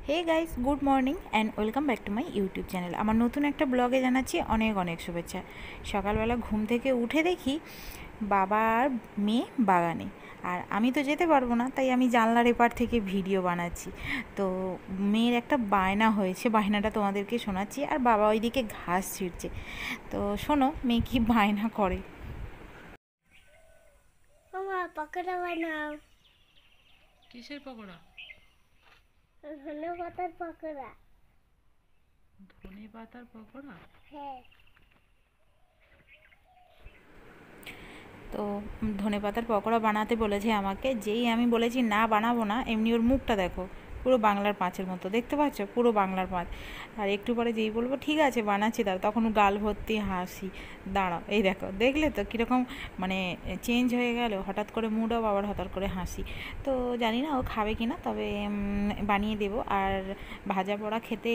Hey guys, good morning and welcome back to my YouTube channel. আমার নতুন একটা ব্লগে জানাচ্ছি অনেক অনেক শুভেচ্ছা। সকালবেলা ঘুম থেকে উঠে দেখি বাবা আর মেয়ে বাগানে, আর আমি তো যেতে পারবো না, তাই আমি জানলার এপার থেকে ভিডিও বানাচ্ছি। তো মেয়ের একটা বায়না হয়েছে, বায়নাটা তোমাদেরকে শোনাচ্ছি, আর বাবা ওইদিকে ঘাস ছিঁড়ছে। তো শোনো মেয়ে কি বায়না করে। পকোড়া বানাও। কিসের পকোড়া? ধনে পাতার পকোড়া। ধনে পাতার পকোড়া? হ্যাঁ। তো ধনে পাতার পকোড়া বানাতে বলেছে আমাকে। যেই আমি বলেছি না বানাবো না, এমনি ওর মুখটা দেখো, পুরো বাংলার পাঁচের মতো, দেখতে পাচ্ছ, পুরো বাংলার পাঁচ। আর একটু পরে যেই বলবো ঠিক আছে বানাচ্ছি, তার তখন গাল ভর্তি হাসি। দাঁড়াও, এই দেখো, দেখলে তো কীরকম মানে চেঞ্জ হয়ে গেল, হঠাৎ করে মুড অফ, আবার হঠাৎ করে হাসি। তো জানি না ও খাবে কি না, তবে বানিয়ে দেবো। আর ভাজা পোড়া খেতে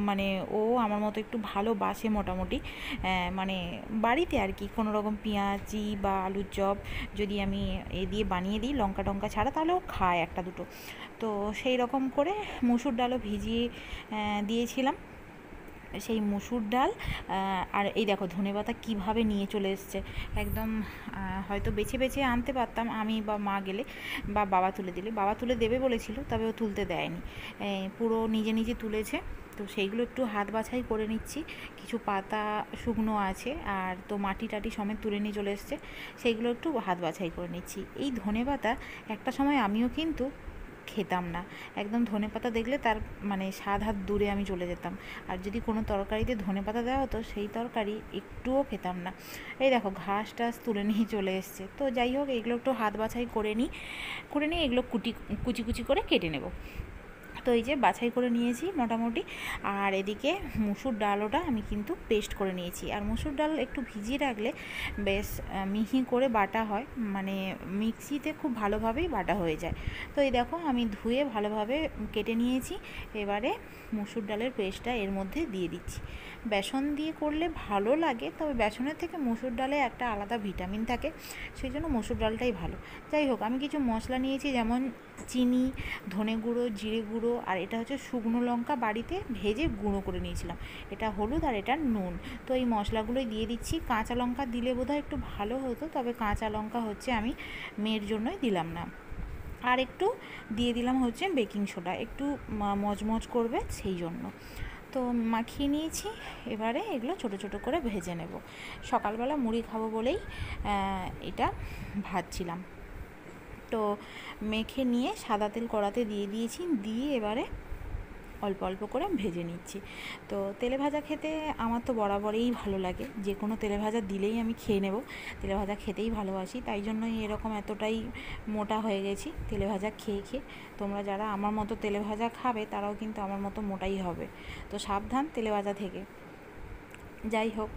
মানে ও আমার মতো একটু ভালোবাসে মোটামুটি। মানে বাড়িতে আর কি কোনো রকম পেঁয়াজি বা আলুর চপ যদি আমি এ দিয়ে বানিয়ে দিই লঙ্কা টঙ্কা ছাড়া, তাহলেও খায় একটা দুটো। তো সেই রকম করে মুসুর ডালও ভিজিয়ে দিয়েছিলাম। সেই মুসুর ডাল আর এই দেখো ধনেপাতা কীভাবে নিয়ে চলে এসছে একদম। হয়তো বেছে বেছে আনতে পারতাম আমি বা মা গেলে, বা বাবা তুলে দিলে, বাবা তুলে দেবে বলেছিল, তবে ও তুলতে দেয়নি, পুরো নিজে নিজে তুলেছে। তো সেইগুলো একটু হাত বাছাই করে নিচ্ছি, কিছু পাতা শুকনো আছে, আর তো মাটি টাটি সমেত তুলে নিয়ে চলে এসছে, সেইগুলো একটু হাত বাছাই করে নিচ্ছি। এই ধনেপাতা একটা সময় আমিও কিন্তু খেতাম না, একদম ধনেপাতা দেখলে তার মানে স্বাদ হাত দূরে আমি চলে যেতাম। আর যদি কোনো তরকারিতে ধনেপাতা দেওয়া হতো, সেই তরকারি একটুও খেতাম না। এই দেখো ঘাস টাস তুলে নিয়ে চলে এসছে। তো যাই হোক, এগুলো একটু হাত বাছাই করে নিই এগুলো কুচি কুচি করে কেটে নেব। তো এই যে বাছাই করে নিয়েছি মোটামুটি। আর এদিকে মুসুর ডালটা আমি কিন্তু পেস্ট করে নিয়েছি। আর মুসুর ডাল একটু ভিজিয়ে রাখলে বেশ মিহি করে বাটা হয়, মানে মিক্সিতে খুব ভালোভাবেই বাটা হয়ে যায়। তো এই দেখো আমি ধুয়ে ভালোভাবে কেটে নিয়েছি। এবারে মুসুর ডালের পেস্টটা এর মধ্যে দিয়ে দিচ্ছি। বেসন দিয়ে করলে ভালো লাগে, তবে বেসনের থেকে মুসুর ডালে একটা আলাদা ভিটামিন থাকে, সেই জন্য মুসুর ডালটাই ভালো। যাই হোক, আমি কিছু মশলা নিয়েছি, যেমন চিনি, ধনে গুঁড়ো, জিরে গুঁড়ো, আর এটা হচ্ছে শুকনো লঙ্কা বাড়িতে ভেজে গুঁড়ো করে নিয়েছিলাম, এটা হলুদ, আর এটা নুন। তো এই মশলাগুলোই দিয়ে দিচ্ছি। কাঁচা লঙ্কা দিলে বোধহয় একটু ভালো হতো, তবে কাঁচা লঙ্কা হচ্ছে আমি মেয়ের জন্যই দিলাম না। আর একটু দিয়ে দিলাম হচ্ছে বেকিং সোডা, একটু মজমজ করবে সেই জন্য। তো মাখিয়ে নিয়েছি। এবারে এগুলো ছোটো ছোটো করে ভেজে নেব। সকালবেলা মুড়ি খাবো বলেই এটা ভাজছিলাম। তো মেখে নিয়ে সাদা তেল কড়াতে দিয়ে দিয়েছি, দিয়ে এবারে অল্প অল্প করে ভেজে নিচ্ছি। তো তেলে ভাজা খেতে আমার তো বরাবরই ভালো লাগে, যে কোনো তেলে ভাজা দিলেই আমি খেয়ে নেব। তেলে ভাজা খেতেই ভালোবাসি, তাই জন্যই এরকম এতটাই মোটা হয়ে গেছি তেলে ভাজা খেয়ে খেয়ে। তোমরা যারা আমার মতো তেলে ভাজা খাবে, তারাও কিন্তু আমার মতো মোটাই হবে। তো সাবধান তেলে ভাজা থেকে। যাই হোক,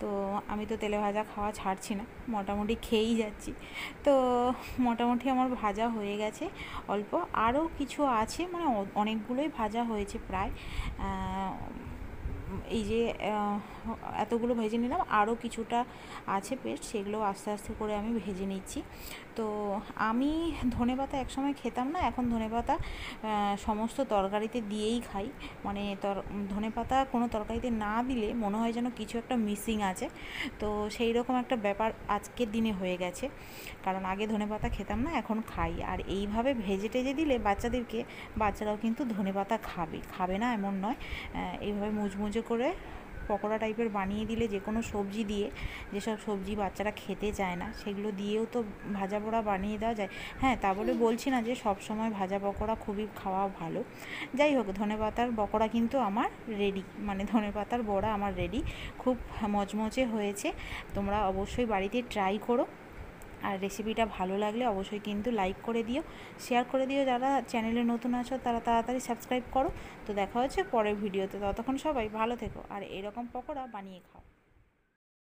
তো আমি তো তেলে ভাজা খাওয়া ছাড়ছি না, মোটামুটি খেয়েই যাচ্ছি। তো মোটামুটি আমার ভাজা হয়ে গেছে অল্প, আরও কিছু আছে, মানে অনেকগুলোই ভাজা হয়েছে প্রায়। এই যে এতগুলো ভেজে নিলাম, আরও কিছুটা আছে পেস্ট, সেগুলো আস্তে আস্তে করে আমি ভেজে নিচ্ছি। তো আমি ধনেপাতা একসময় খেতাম না, এখন ধনেপাতা সমস্ত তরকারিতে দিয়েই খাই। মানে ধনেপাতা কোনো তরকারিতে না দিলে মনে হয় যেন কিছু একটা মিসিং আছে। তো সেই রকম একটা ব্যাপার আজকের দিনে হয়ে গেছে, কারণ আগে ধনেপাতা খেতাম না, এখন খাই। আর এইভাবে ভেজে টেজে দিলে বাচ্চাদেরকে, বাচ্চারাও কিন্তু ধনেপাতা খাবে না এমন নয়। এইভাবে মুচমুচে করে পকোড়া টাইপের বানিয়ে দিলে, যে কোনো সবজি দিয়ে, যেসব সবজি বাচ্চারা খেতে চায় না সেগুলো দিয়েও তো ভাজা পোড়া বানিয়ে দেওয়া যায়। হ্যাঁ, তা বলে বলছি না যে সব সময় ভাজা পকোড়া খুবই খাওয়া ভালো। যাই হোক, ধনেপাতার পকোড়া কিন্তু আমার রেডি, মানে ধনেপাতার বড়া আমার রেডি। খুব মচমচে হয়েছে। তোমরা অবশ্যই বাড়িতে ট্রাই করো। আর রেসিপিটা ভালো লাগলে অবশ্যই কিন্তু লাইক করে দিও, শেয়ার করে দিও। যারা চ্যানেলে নতুন আছো তারা তাড়াতাড়ি সাবস্ক্রাইব করো। তো দেখা হচ্ছে পরের ভিডিওতে, ততক্ষণ সবাই ভালো থেকো আর এরকম পকোড়া বানিয়ে খাও।